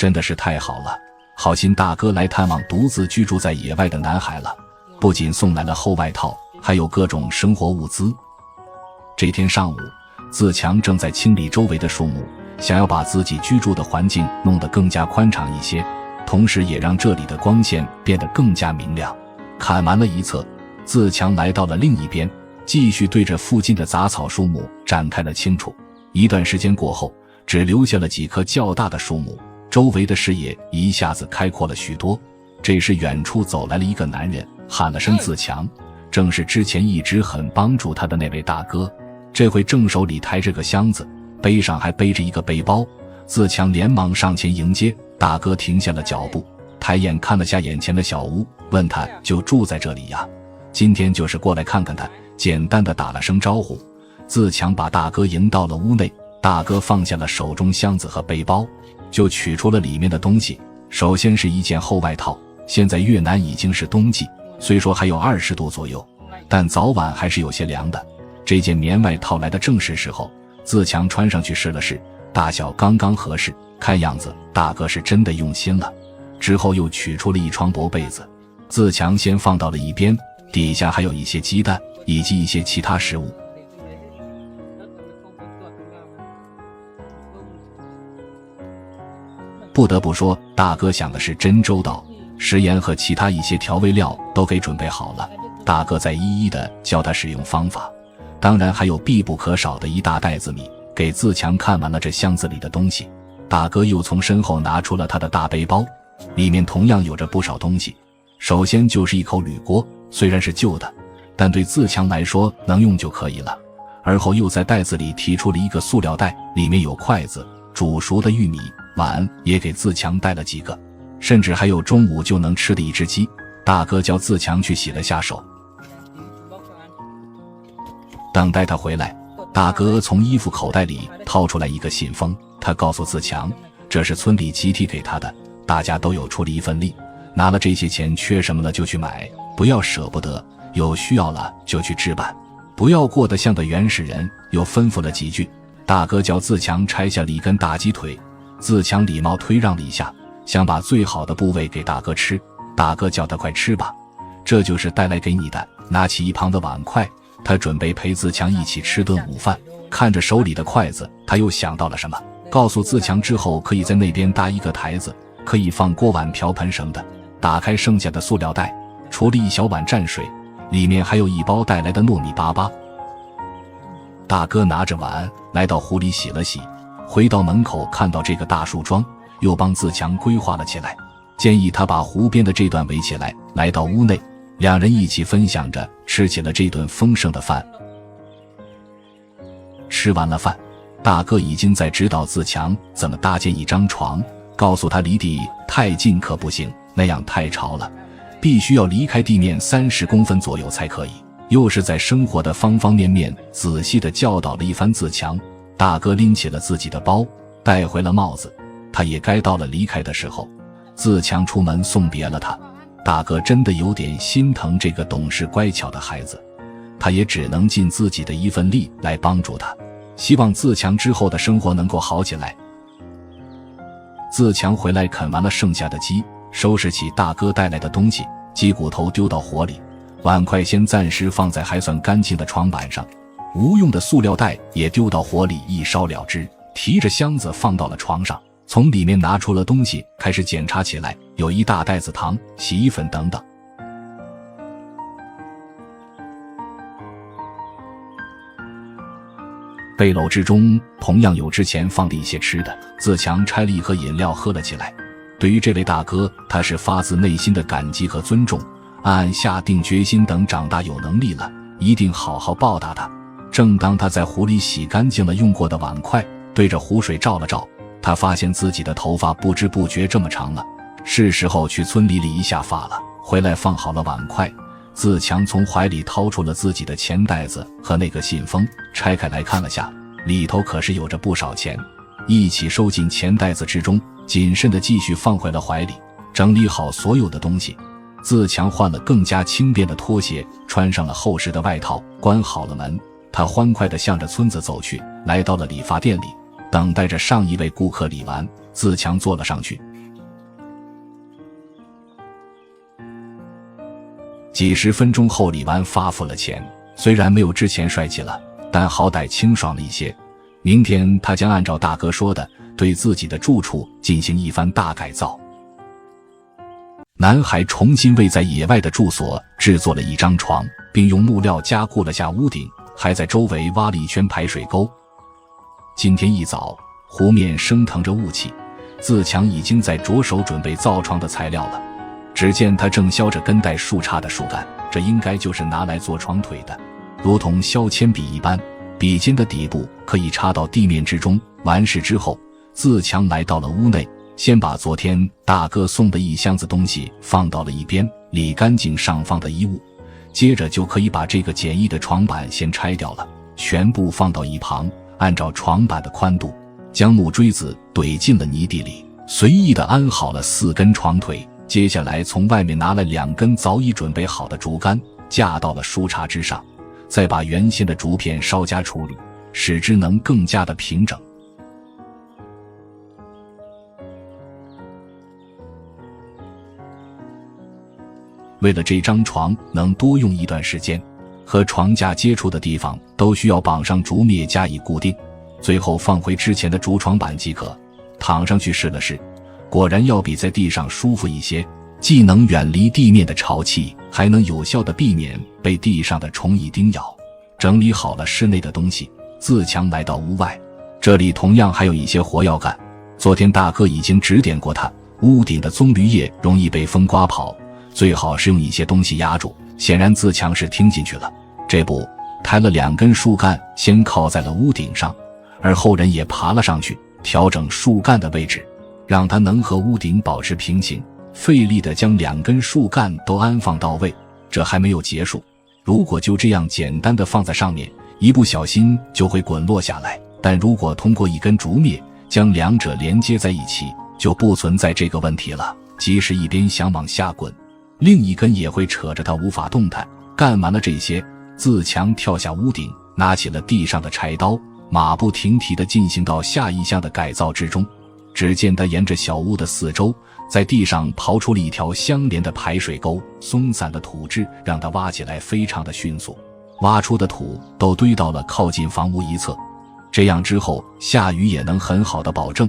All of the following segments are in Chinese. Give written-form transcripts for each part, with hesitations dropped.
真的是太好了，好心大哥来探望独自居住在野外的男孩了，不仅送来了厚外套，还有各种生活物资。这天上午，自强正在清理周围的树木，想要把自己居住的环境弄得更加宽敞一些，同时也让这里的光线变得更加明亮。砍完了一侧，自强来到了另一边，继续对着附近的杂草树木展开了清除。一段时间过后，只留下了几棵较大的树木，周围的视野一下子开阔了许多。这时远处走来了一个男人，喊了声自强，正是之前一直很帮助他的那位大哥。这回正手里抬着个箱子，背上还背着一个背包。自强连忙上前迎接，大哥停下了脚步，抬眼看了下眼前的小屋，问他就住在这里呀？今天就是过来看看他，简单的打了声招呼。自强把大哥迎到了屋内，大哥放下了手中箱子和背包，就取出了里面的东西。首先是一件厚外套，现在越南已经是冬季，虽说还有20度左右，但早晚还是有些凉的。这件棉外套来的正是时候，自强穿上去试了试，大小刚刚合适，看样子大哥是真的用心了。之后又取出了一床薄被子，自强先放到了一边，底下还有一些鸡蛋以及一些其他食物。不得不说，大哥想的是真周到，食盐和其他一些调味料都给准备好了，大哥再一一的教他使用方法。当然还有必不可少的一大袋子米。给自强看完了这箱子里的东西，大哥又从身后拿出了他的大背包，里面同样有着不少东西。首先就是一口铝锅，虽然是旧的，但对自强来说能用就可以了。而后又在袋子里提出了一个塑料袋，里面有筷子、煮熟的玉米、碗，也给自强带了几个，甚至还有中午就能吃的一只鸡。大哥叫自强去洗了下手。等待他回来，大哥从衣服口袋里掏出来一个信封，他告诉自强，这是村里集体给他的，大家都有出了一份力，拿了这些钱，缺什么了就去买，不要舍不得，有需要了就去置办，不要过得像个原始人。又吩咐了几句，大哥叫自强拆下了一根大鸡腿，自强礼貌推让了一下，想把最好的部位给大哥吃。大哥叫他快吃吧，这就是带来给你的。拿起一旁的碗筷，他准备陪自强一起吃顿午饭。看着手里的筷子，他又想到了什么，告诉自强之后可以在那边搭一个台子，可以放锅碗瓢盆什么的。打开剩下的塑料袋，除了一小碗蘸水，里面还有一包带来的糯米粑粑。大哥拿着碗来到湖里洗了洗，回到门口看到这个大树桩，又帮自强规划了起来，建议他把湖边的这段围起来。来到屋内，两人一起分享着吃起了这顿丰盛的饭。吃完了饭，大哥已经在指导自强怎么搭建一张床，告诉他离地太近可不行，那样太潮了，必须要离开地面30公分左右才可以。又是在生活的方方面面仔细地教导了一番自强。大哥拎起了自己的包，带回了帽子，他也该到了离开的时候。自强出门送别了他，大哥真的有点心疼这个懂事乖巧的孩子，他也只能尽自己的一份力来帮助他，希望自强之后的生活能够好起来。自强回来啃完了剩下的鸡，收拾起大哥带来的东西，鸡骨头丢到火里，碗筷先暂时放在还算干净的床板上，无用的塑料袋也丢到火里一烧了之，提着箱子放到了床上，从里面拿出了东西开始检查起来，有一大袋子糖、洗衣粉等等。背篓之中同样有之前放的一些吃的，自强拆了一盒饮料喝了起来。对于这位大哥，他是发自内心的感激和尊重，暗暗下定决心，等长大有能力了，一定好好报答他。正当他在湖里洗干净了用过的碗筷，对着湖水照了照，他发现自己的头发不知不觉这么长了，是时候去村里理一下发了。回来放好了碗筷，自强从怀里掏出了自己的钱袋子和那个信封，拆开来看了下，里头可是有着不少钱，一起收进钱袋子之中，谨慎地继续放回了怀里。整理好所有的东西，自强换了更加轻便的拖鞋，穿上了厚实的外套，关好了门，他欢快地向着村子走去，来到了理发店里，等待着上一位顾客理完。自强坐了上去，几十分钟后，李纨发付了钱，虽然没有之前帅气了，但好歹清爽了一些。明天他将按照大哥说的，对自己的住处进行一番大改造。男孩重新为在野外的住所制作了一张床，并用木料加固了下屋顶，还在周围挖了一圈排水沟。今天一早，湖面升腾着雾气，自强已经在着手准备造床的材料了。只见他正削着根带树杈的树干，这应该就是拿来做床腿的，如同削铅笔一般，笔尖的底部可以插到地面之中。完事之后，自强来到了屋内，先把昨天大哥送的一箱子东西放到了一边，理干净上方的衣物，接着就可以把这个简易的床板先拆掉了，全部放到一旁，按照床板的宽度，将木锥子怼进了泥地里，随意地安好了4根床腿。接下来从外面拿了2根早已准备好的竹竿，架到了树杈之上，再把原先的竹片稍加处理，使之能更加的平整。为了这张床能多用一段时间，和床架接触的地方都需要绑上竹篾加以固定，最后放回之前的竹床板即可。躺上去试了试，果然要比在地上舒服一些，既能远离地面的潮气，还能有效地避免被地上的虫蚁叮咬。整理好了室内的东西，自强来到屋外，这里同样还有一些活要干。昨天大哥已经指点过他，屋顶的棕榈叶容易被风刮跑，最好是用一些东西压住。显然自强是听进去了，这不，抬了2根树干先靠在了屋顶上，而后人也爬了上去，调整树干的位置，让它能和屋顶保持平行，费力地将2根树干都安放到位。这还没有结束，如果就这样简单地放在上面，一不小心就会滚落下来，但如果通过一根竹篾将2者连接在一起，就不存在这个问题了。即使一边想往下滚，另一根也会扯着它无法动弹。干完了这些，自强跳下屋顶，拿起了地上的柴刀，马不停蹄地进行到下一项的改造之中。只见他沿着小屋的4周，在地上刨出了一条相连的排水沟，松散的土质让他挖起来非常的迅速，挖出的土都堆到了靠近房屋一侧，这样之后下雨也能很好的保证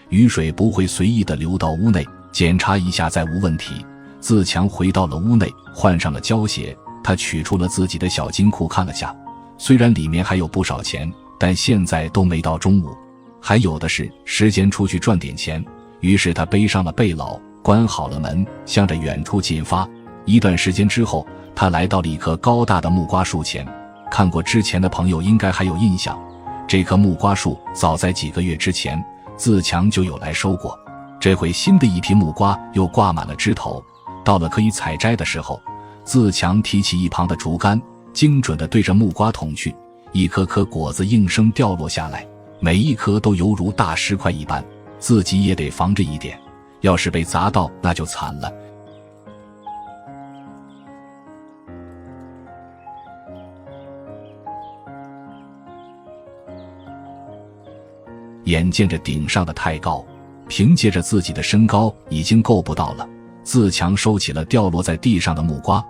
雨水不会随意的流到屋内。检查一下再无问题，自强回到了屋内，换上了胶鞋。他取出了自己的小金库看了下，虽然里面还有不少钱，但现在都没到中午，还有的是时间出去赚点钱。于是他背上了背篓，关好了门，向着远处进发。一段时间之后，他来到了一棵高大的木瓜树前。看过之前的朋友应该还有印象，这棵木瓜树早在几个月之前，自强就有来收过。这回新的一批木瓜又挂满了枝头，到了可以采摘的时候，自强提起一旁的竹竿，精准地对着木瓜捅去，一颗颗果子应声掉落下来，每一颗都犹如大石块一般，自己也得防着一点，要是被砸到那就惨了。眼见着顶上的太高，凭借着自己的身高已经够不到了，自强收起了掉落在地上的木瓜，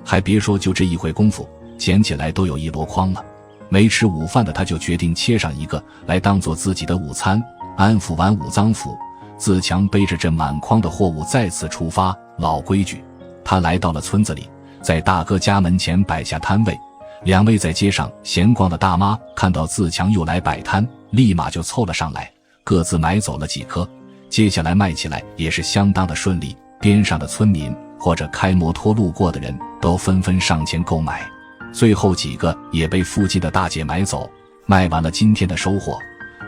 还别说，就这一会功夫，捡起来都有1箩筐了。没吃午饭的他就决定切上一个来当做自己的午餐。安抚完武藏府，自强背着这满筐的货物再次出发。老规矩，他来到了村子里，在大哥家门前摆下摊位。2位在街上闲逛的大妈看到自强又来摆摊，立马就凑了上来，各自买走了几颗。接下来卖起来也是相当的顺利，边上的村民或者开摩托路过的人都纷纷上前购买，最后几个也被附近的大姐买走。卖完了今天的收获，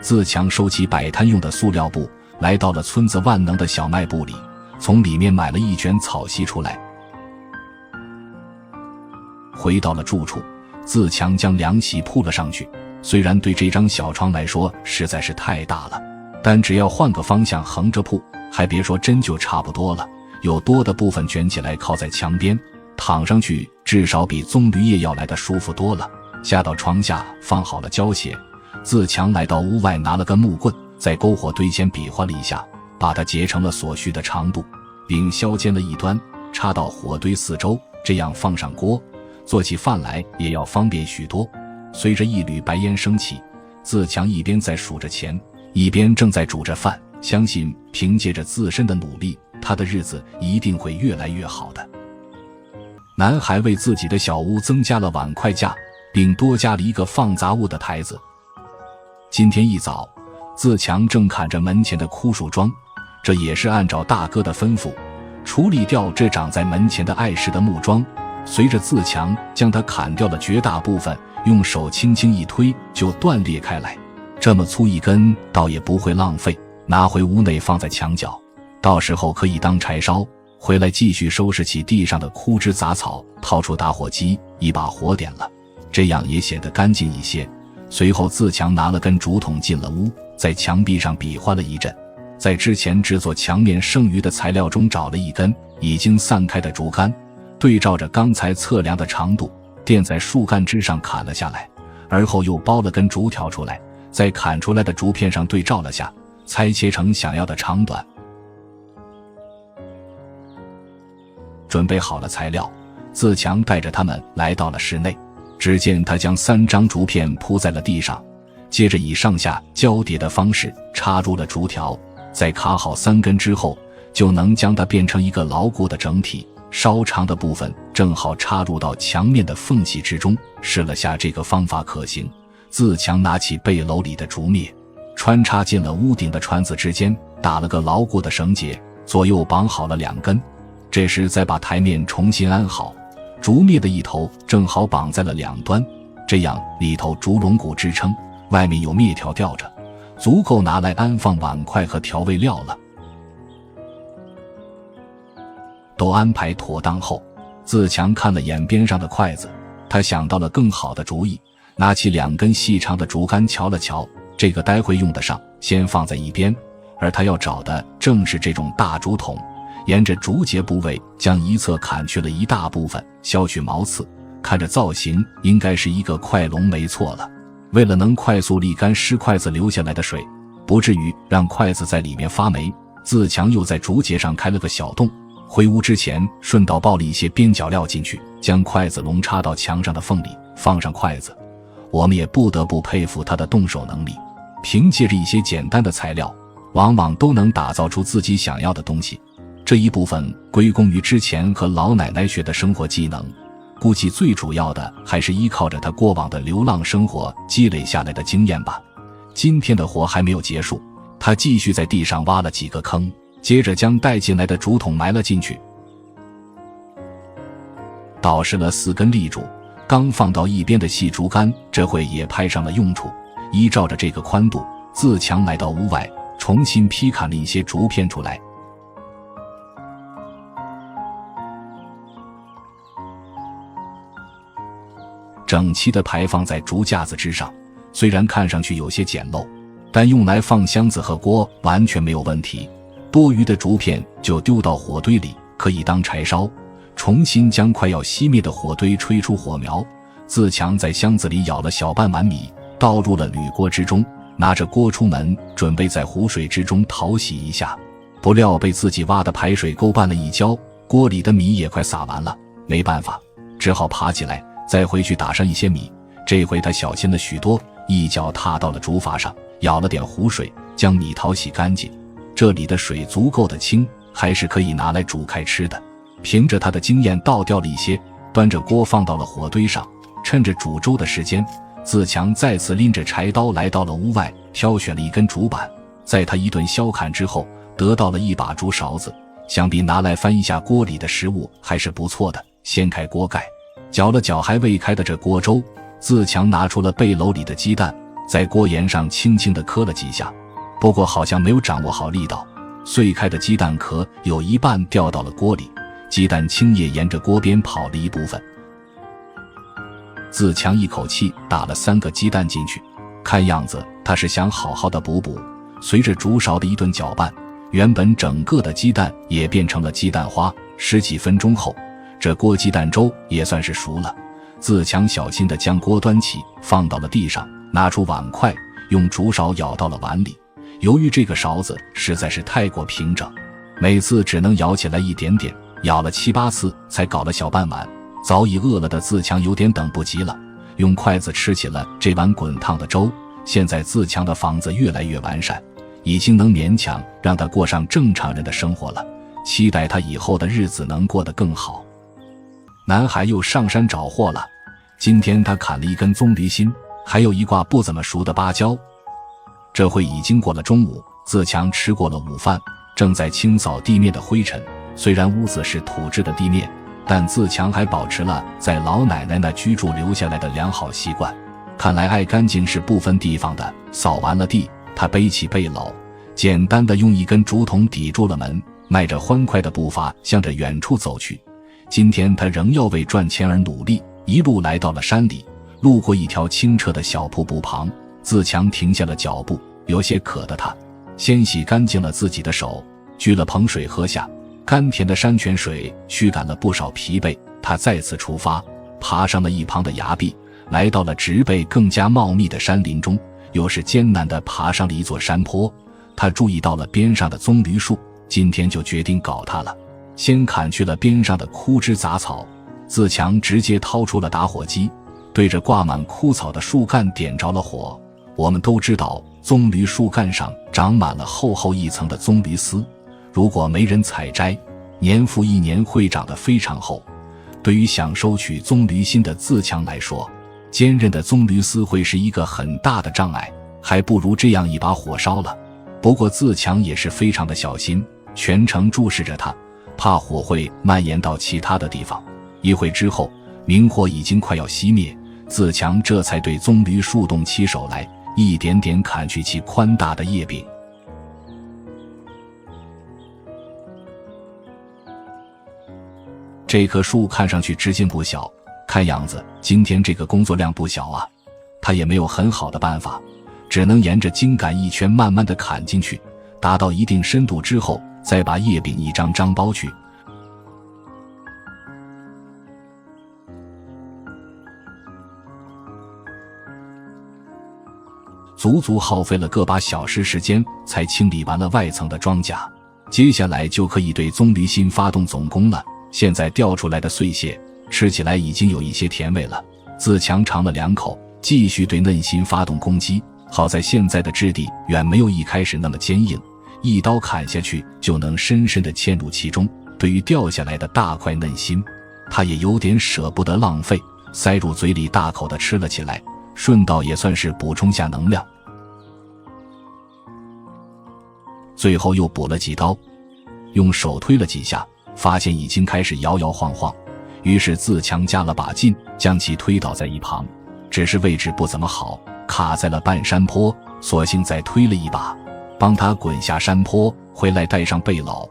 自强收起摆摊用的塑料布，来到了村子万能的小卖部里，从里面买了一卷草席出来。回到了住处，自强将凉席铺了上去。虽然对这张小床来说实在是太大了，但只要换个方向横着铺，还别说真就差不多了。有多的部分卷起来靠在墙边，躺上去至少比棕榈叶要来的舒服多了。下到床下放好了胶鞋，自强来到屋外拿了根木棍，在篝火堆前比划了一下，把它截成了所需的长度，并削尖了一端，插到火堆四周，这样放上锅，做起饭来也要方便许多。随着一缕白烟升起，自强一边在数着钱，一边正在煮着饭，相信凭借着自身的努力，他的日子一定会越来越好的。男孩为自己的小屋增加了碗筷架，并多加了一个放杂物的台子。今天一早，自强正砍着门前的枯树桩，这也是按照大哥的吩咐，处理掉这长在门前的碍事的木桩。随着自强将它砍掉了绝大部分，用手轻轻一推就断裂开来。这么粗一根倒也不会浪费，拿回屋内放在墙角，到时候可以当柴烧。回来继续收拾起地上的枯枝杂草，掏出打火机，一把火点了，这样也显得干净一些。随后自强拿了根竹筒进了屋，在墙壁上比划了一阵，在之前制作墙面剩余的材料中找了一根已经散开的竹竿，对照着刚才测量的长度，垫在树干枝上砍了下来，而后又剥了根竹条出来，在砍出来的竹片上对照了下，裁切成想要的长短。准备好了材料，自强带着他们来到了室内。只见他将3张竹片铺在了地上，接着以上下交叠的方式插入了竹条，在卡好3根之后，就能将它变成一个牢固的整体。稍长的部分正好插入到墙面的缝隙之中。试了下这个方法可行，自强拿起背篓里的竹篾，穿插进了屋顶的椽子之间，打了个牢固的绳结，左右绑好了2根。这时再把台面重新安好，竹篾的一头正好绑在了2端，这样里头竹龙骨支撑，外面有篾条吊着，足够拿来安放碗筷和调味料了。都安排妥当后，自强看了眼边上的筷子，他想到了更好的主意，拿起2根细长的竹竿瞧了瞧，这个待会用得上，先放在一边。而他要找的正是这种大竹筒，沿着竹节部位将一侧砍去了一大部分，削去毛刺，看着造型应该是一个筷笼没错了。为了能快速沥干湿筷子流下来的水，不至于让筷子在里面发霉，自强又在竹节上开了个小洞。回屋之前顺道抱了一些边角料进去，将筷子笼插到墙上的缝里，放上筷子。我们也不得不佩服他的动手能力，凭借着一些简单的材料，往往都能打造出自己想要的东西。这一部分归功于之前和老奶奶学的生活技能，估计最主要的还是依靠着他过往的流浪生活积累下来的经验吧。今天的活还没有结束，他继续在地上挖了几个坑，接着将带进来的竹筒埋了进去，倒实了4根立柱，刚放到一边的细竹竿这回也派上了用处。依照着这个宽度，自强来到屋外，重新劈砍了一些竹片出来，整齐地排放在竹架子之上。虽然看上去有些简陋，但用来放箱子和锅完全没有问题。多余的竹片就丢到火堆里，可以当柴烧。重新将快要熄灭的火堆吹出火苗，自强在箱子里舀了小半碗米，倒入了铝锅之中，拿着锅出门，准备在湖水之中淘洗一下。不料被自己挖的排水沟绊了一跤，锅里的米也快撒完了，没办法，只好爬起来再回去打上一些米。这回他小心了许多，一脚踏到了竹筏上，舀了点湖水，将米淘洗干净。这里的水足够的清，还是可以拿来煮开吃的。凭着他的经验倒掉了一些，端着锅放到了火堆上。趁着煮粥的时间，自强再次拎着柴刀来到了屋外，挑选了一根竹板，在他一顿削砍之后，得到了一把竹勺子，想必拿来翻一下锅里的食物还是不错的。掀开锅盖，搅了搅还未开的这锅粥，自强拿出了背篓里的鸡蛋，在锅沿上轻轻地磕了几下，不过好像没有掌握好力道，碎开的鸡蛋壳有一半掉到了锅里，鸡蛋清液沿着锅边跑了一部分。自强一口气打了3个鸡蛋进去，看样子他是想好好的补补。随着竹勺的一顿搅拌，原本整个的鸡蛋也变成了鸡蛋花。10几分钟后，这锅鸡蛋粥也算是熟了。自强小心地将锅端起，放到了地上，拿出碗筷，用竹勺舀到了碗里，由于这个勺子实在是太过平整，每次只能舀起来一点点，舀了7、8次才搞了小半碗。早已饿了的自强有点等不及了，用筷子吃起了这碗滚烫的粥。现在自强的房子越来越完善，已经能勉强让他过上正常人的生活了，期待他以后的日子能过得更好。男孩又上山找货了，今天他砍了一根棕榈心，还有一挂不怎么熟的芭蕉。这会已经过了中午，自强吃过了午饭，正在清扫地面的灰尘。虽然屋子是土质的地面，但自强还保持了在老奶奶那居住留下来的良好习惯。看来爱干净是不分地方的。扫完了地，他背起背篓，简单的用一根竹筒抵住了门，迈着欢快的步伐向着远处走去。今天他仍要为赚钱而努力，一路来到了山里，路过一条清澈的小瀑布旁，自强停下了脚步，有些渴的他先洗干净了自己的手，举了盆水喝下。甘甜的山泉水驱赶了不少疲惫，他再次出发，爬上了一旁的崖壁，来到了植被更加茂密的山林中，又是艰难地爬上了一座山坡。他注意到了边上的棕榈树，今天就决定搞它了。先砍去了边上的枯枝杂草，自强直接掏出了打火机，对着挂满枯草的树干点着了火。我们都知道，棕榈树干上长满了厚厚一层的棕榈丝，如果没人采摘，年复一年会长得非常厚。对于想收取棕榈心的自强来说，坚韧的棕榈丝会是一个很大的障碍，还不如这样一把火烧了。不过自强也是非常的小心，全程注视着它，怕火会蔓延到其他的地方。一会之后，明火已经快要熄灭，自强这才对棕榈树动起手来，一点点砍去其宽大的叶柄。这棵树看上去直径不小，看样子今天这个工作量不小啊。他也没有很好的办法，只能沿着茎秆一圈慢慢地砍进去，达到一定深度之后，再把叶柄一张张剥去。足足耗费了个把小时时间，才清理完了外层的装甲。接下来就可以对棕榈心发动总攻了。现在掉出来的碎屑吃起来已经有一些甜味了，自强尝了2口，继续对嫩心发动攻击。好在现在的质地远没有一开始那么坚硬，一刀砍下去就能深深地嵌入其中。对于掉下来的大块嫩心，他也有点舍不得浪费，塞入嘴里大口地吃了起来，顺道也算是补充下能量。最后又补了几刀，用手推了几下，发现已经开始摇摇晃晃，于是自强加了把劲，将其推倒在一旁。只是位置不怎么好，卡在了半山坡，索性再推了一把，帮他滚下山坡，回来带上背篓。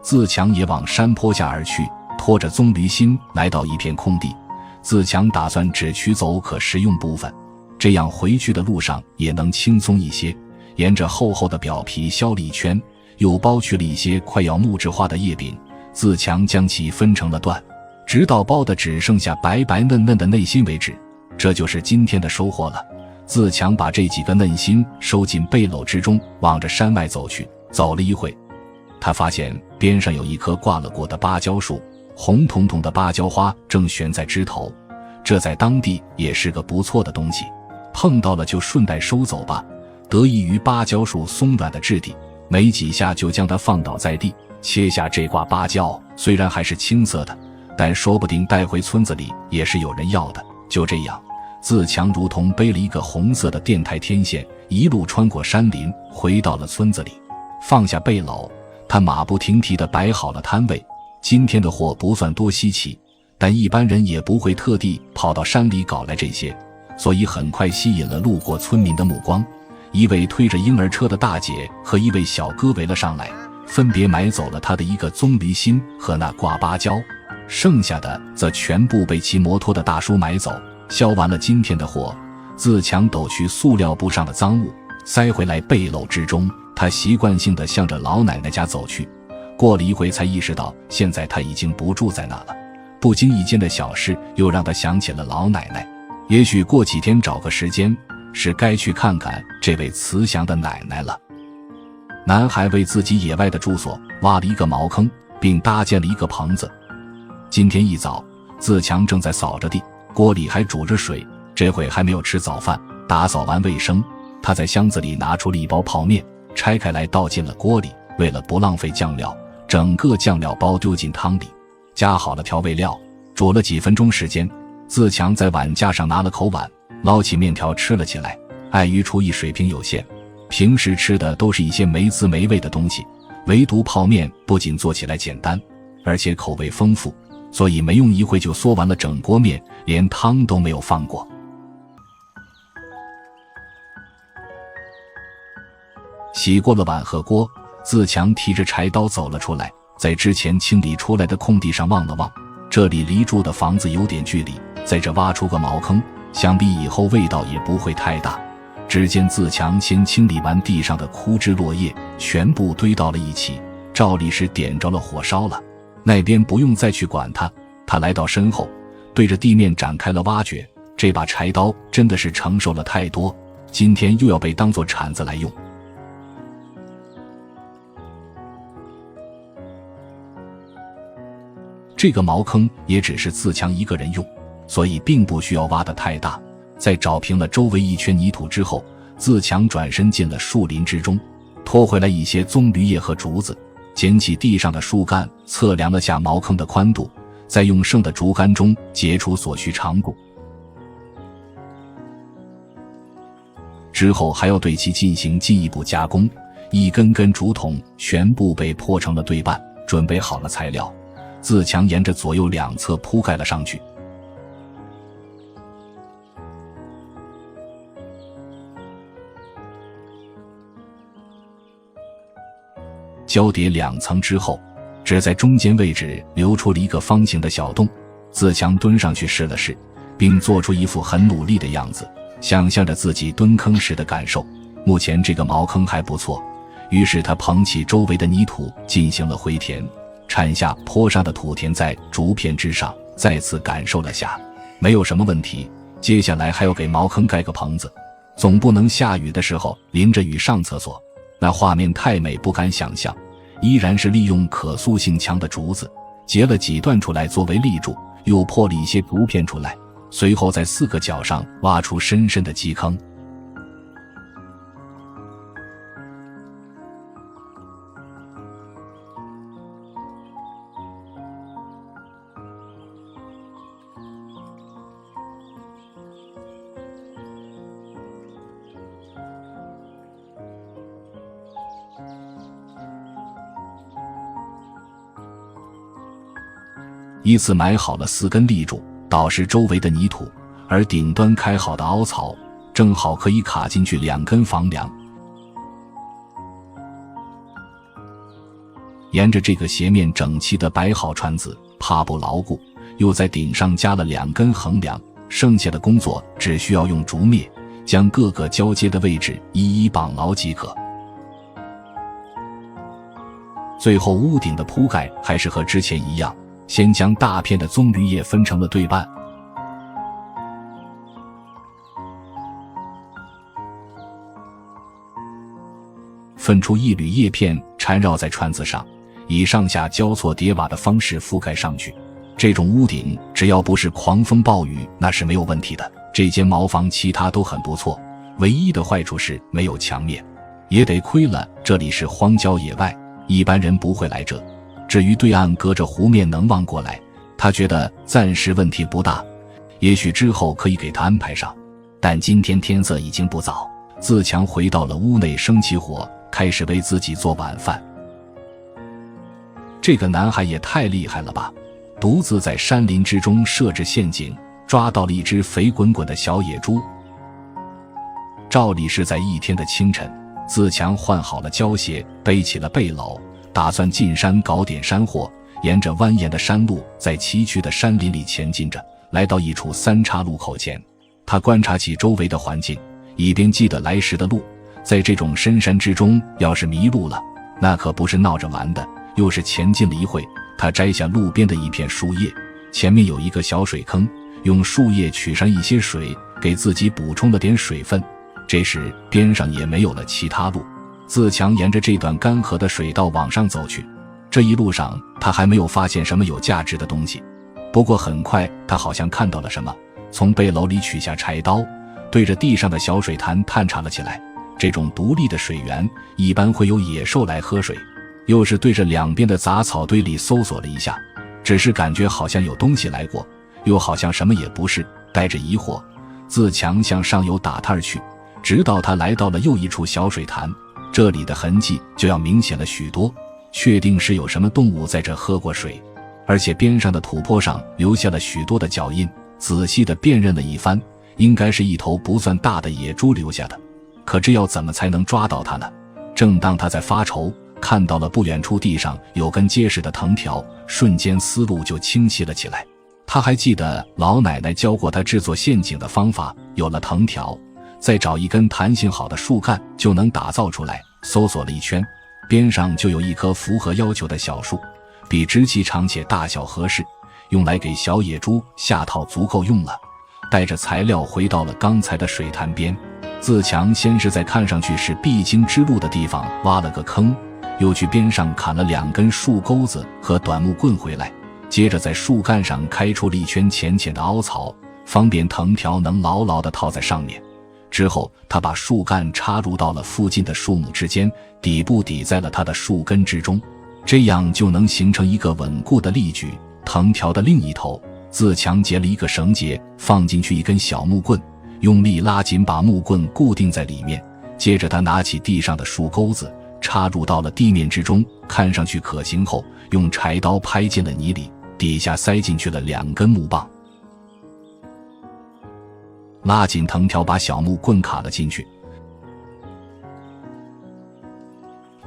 自强也往山坡下而去，拖着棕榈心来到一片空地。自强打算只取走可食用部分，这样回去的路上也能轻松一些。沿着厚厚的表皮削了一圈，又剥去了一些快要木质化的叶柄，自强将其分成了段，直到剥的只剩下白白嫩嫩的内心为止。这就是今天的收获了。自强把这几个嫩心收进背篓之中，往着山外走去。走了一会，他发现边上有一棵挂了果的芭蕉树，红彤彤的芭蕉花正悬在枝头，这在当地也是个不错的东西，碰到了就顺带收走吧。得益于芭蕉树松软的质地，没几下就将它放倒在地。切下这挂芭蕉，虽然还是青色的，但说不定带回村子里也是有人要的。就这样，自强如同背了一个红色的电台天线，一路穿过山林，回到了村子里。放下背篓，他马不停蹄地摆好了摊位。今天的货不算多稀奇，但一般人也不会特地跑到山里搞来这些，所以很快吸引了路过村民的目光。一位推着婴儿车的大姐和一位小哥围了上来，分别买走了他的一个棕榈心和那挂芭蕉，剩下的则全部被骑摩托的大叔买走。销完了今天的货，自强抖去塑料布上的赃物，塞回来背篓之中。他习惯性地向着老奶奶家走去，过了一会才意识到现在他已经不住在那了。不经意间的小事又让他想起了老奶奶，也许过几天找个时间是该去看看这位慈祥的奶奶了。男孩为自己野外的住所挖了一个茅坑，并搭建了一个棚子。今天一早，自强正在扫着地，锅里还煮着水，这会还没有吃早饭。打扫完卫生，他在箱子里拿出了一包泡面，拆开来倒进了锅里。为了不浪费酱料，整个酱料包丢进汤里，加好了调味料，煮了几分钟时间。自强在碗架上拿了口碗，捞起面条吃了起来。碍于厨艺水平有限，平时吃的都是一些没滋没味的东西，唯独泡面不仅做起来简单，而且口味丰富，所以没用一会就嗦完了整锅面，连汤都没有放过。洗过了碗和锅，自强提着柴刀走了出来，在之前清理出来的空地上望了望，这里离住的房子有点距离，在这挖出个茅坑，想必以后味道也不会太大。只见自强先清理完地上的枯枝落叶，全部堆到了一起，照例是点着了火烧了。那边不用再去管它，他来到身后，对着地面展开了挖掘。这把柴刀真的是承受了太多，今天又要被当作铲子来用。这个茅坑也只是自强一个人用，所以并不需要挖得太大。在找平了周围一圈泥土之后，自强转身进了树林之中，拖回来一些棕榈叶和竹子，捡起地上的树干，测量了下茅坑的宽度，再用剩的竹竿中截出所需长度。之后还要对其进行进一步加工，一根根竹筒全部被破成了对半，准备好了材料，自强沿着左右两侧铺盖了上去。交叠2层之后，只在中间位置留出了一个方形的小洞。自强蹲上去试了试，并做出一副很努力的样子，想象着自己蹲坑时的感受。目前这个茅坑还不错，于是他捧起周围的泥土进行了回填，铲下坡上的土填在竹片之上，再次感受了下，没有什么问题。接下来还要给茅坑盖个棚子，总不能下雨的时候淋着雨上厕所，那画面太美不敢想象。依然是利用可塑性强的竹子，截了几段出来作为立柱，又破了一些竹片出来，随后在4个角上挖出深深的基坑。依次埋好了4根立柱，倒实周围的泥土，而顶端开好的凹槽正好可以卡进去2根房梁。沿着这个斜面整齐地摆好椽子，怕不牢固，又在顶上加了2根横梁，剩下的工作只需要用竹篾将各个交接的位置一一绑牢即可。最后屋顶的铺盖还是和之前一样，先将大片的棕榈叶分成了对半，分出一缕叶片缠绕在椽子上，以上下交错叠瓦的方式覆盖上去。这种屋顶只要不是狂风暴雨，那是没有问题的。这间茅房其他都很不错，唯一的坏处是没有墙面，也得亏了这里是荒郊野外，一般人不会来这。至于对岸隔着湖面能望过来，他觉得暂时问题不大，也许之后可以给他安排上。但今天天色已经不早，自强回到了屋内，生起火，开始为自己做晚饭。这个男孩也太厉害了吧，独自在山林之中设置陷阱，抓到了一只肥滚滚的小野猪。照例是在一天的清晨，自强换好了胶鞋，背起了背篓，打算进山搞点山货，沿着蜿蜒的山路在崎岖的山林里前进着，来到一处3岔路口前，他观察起周围的环境，以便记得来时的路。在这种深山之中，要是迷路了，那可不是闹着玩的。又是前进了一会，他摘下路边的一片树叶，前面有一个小水坑，用树叶取上一些水，给自己补充了点水分。这时边上也没有了其他路，自强沿着这段干涸的水道往上走去，这一路上他还没有发现什么有价值的东西。不过很快他好像看到了什么，从背篓里取下柴刀，对着地上的小水潭探查了起来。这种独立的水源一般会有野兽来喝水。又是对着两边的杂草堆里搜索了一下，只是感觉好像有东西来过，又好像什么也不是。带着疑惑，自强向上游打探去，直到他来到了又一处小水潭，这里的痕迹就要明显了许多，确定是有什么动物在这喝过水，而且边上的土坡上留下了许多的脚印。仔细地辨认了一番，应该是一头不算大的野猪留下的。可这要怎么才能抓到它呢？正当他在发愁，看到了不远处地上有根结实的藤条，瞬间思路就清晰了起来。他还记得老奶奶教过他制作陷阱的方法，有了藤条，再找一根弹性好的树干就能打造出来。搜索了一圈，边上就有一棵符合要求的小树，笔直气长且大小合适，用来给小野猪下套足够用了。带着材料回到了刚才的水潭边，自强先是在看上去是必经之路的地方挖了个坑，又去边上砍了2根树钩子和短木棍回来，接着在树干上开出了一圈浅浅的凹槽，方便藤条能牢牢地套在上面。之后他把树干插入到了附近的树木之间，底部抵在了它的树根之中，这样就能形成一个稳固的力矩。藤条的另一头，自强结了一个绳结，放进去一根小木棍，用力拉紧，把木棍固定在里面。接着他拿起地上的树钩子，插入到了地面之中，看上去可行后，用柴刀拍进了泥里，底下塞进去了2根木棒，拉紧藤条，把小木棍卡了进去。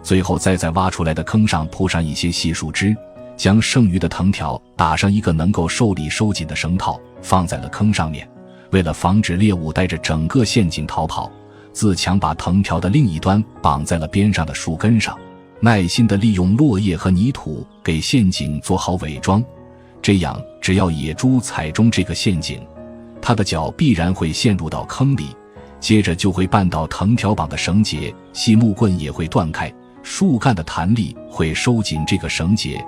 最后再在挖出来的坑上铺上一些细树枝，将剩余的藤条打上一个能够受力收紧的绳套，放在了坑上面。为了防止猎物带着整个陷阱逃跑，自强把藤条的另一端绑在了边上的树根上，耐心地利用落叶和泥土给陷阱做好伪装。这样只要野猪踩中这个陷阱，它的脚必然会陷入到坑里，接着就会绊到藤条绑的绳结，细木棍也会断开，树干的弹力会收紧这个绳结，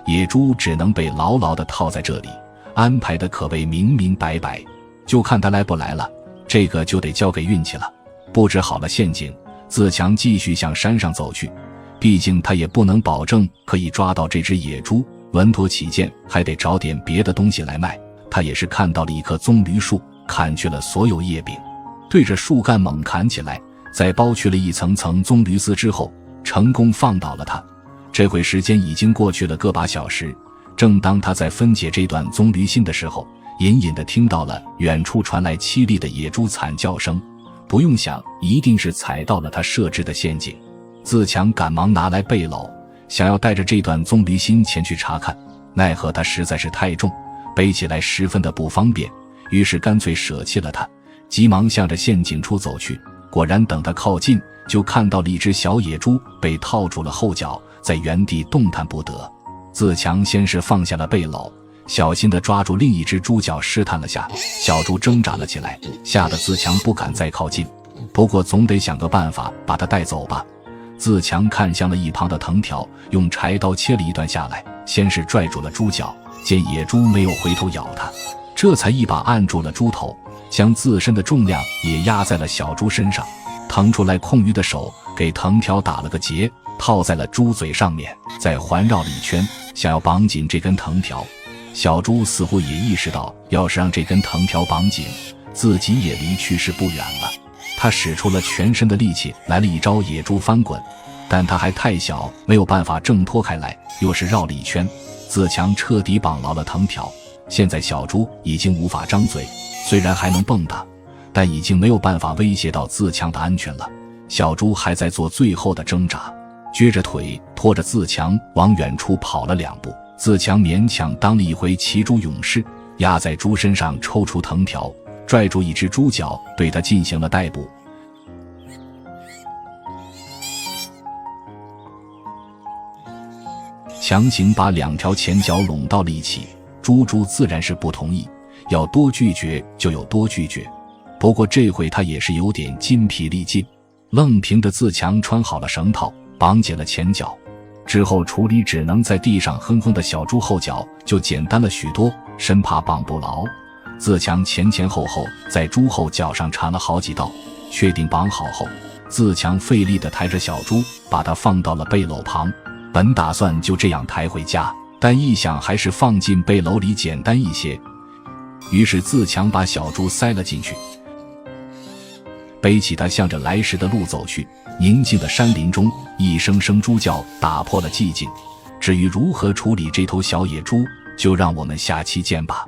野猪只能被牢牢地套在这里。安排的可谓明明白白，就看他来不来了，这个就得交给运气了。布置好了陷阱，自强继续向山上走去，毕竟他也不能保证可以抓到这只野猪，稳妥起见还得找点别的东西来卖。他也是看到了一棵棕榈树，砍去了所有叶柄，对着树干猛砍起来，在剥去了一层层棕榈丝之后，成功放倒了它。这会时间已经过去了个把小时，正当他在分解这段棕榈芯的时候，隐隐地听到了远处传来凄厉的野猪惨叫声。不用想，一定是踩到了他设置的陷阱。自强赶忙拿来背篓，想要带着这段棕榈芯前去查看，奈何它实在是太重，背起来十分的不方便，于是干脆舍弃了它，急忙向着陷阱处走去。果然等他靠近，就看到了一只小野猪被套住了后脚，在原地动弹不得。自强先是放下了背篓，小心地抓住另一只猪脚试探了下，小猪挣扎了起来，吓得自强不敢再靠近。不过总得想个办法把它带走吧。自强看向了一旁的藤条，用柴刀切了一段下来，先是拽住了猪脚，见野猪没有回头咬它，这才一把按住了猪头，将自身的重量也压在了小猪身上，腾出来空余的手给藤条打了个结，套在了猪嘴上面，再环绕了一圈，想要绑紧这根藤条。小猪似乎也意识到，要是让这根藤条绑紧，自己也离去世不远了。他使出了全身的力气来了一招野猪翻滚，但他还太小，没有办法挣脱开来，又是绕了一圈。自强彻底绑牢了藤条，现在小猪已经无法张嘴，虽然还能蹦跶，但已经没有办法威胁到自强的安全了。小猪还在做最后的挣扎，撅着腿拖着自强往远处跑了2步。自强勉强当了一回骑猪勇士，压在猪身上抽出藤条，拽住一只猪脚，对它进行了逮捕。强行把2条前脚拢到了一起，猪自然是不同意，要多拒绝就有多拒绝。不过这回他也是有点筋疲力尽，愣凭着自强穿好了绳套，绑紧了前脚，之后处理只能在地上哼哼的小猪后脚就简单了许多，生怕绑不牢，自强前前后后在猪后脚上缠了好几道，确定绑好后，自强费力地抬着小猪，把它放到了背篓旁，本打算就这样抬回家，但一想还是放进背篓里简单一些，于是自强把小猪塞了进去，背起它向着来时的路走去。宁静的山林中，一声声猪叫打破了寂静。至于如何处理这头小野猪，就让我们下期见吧。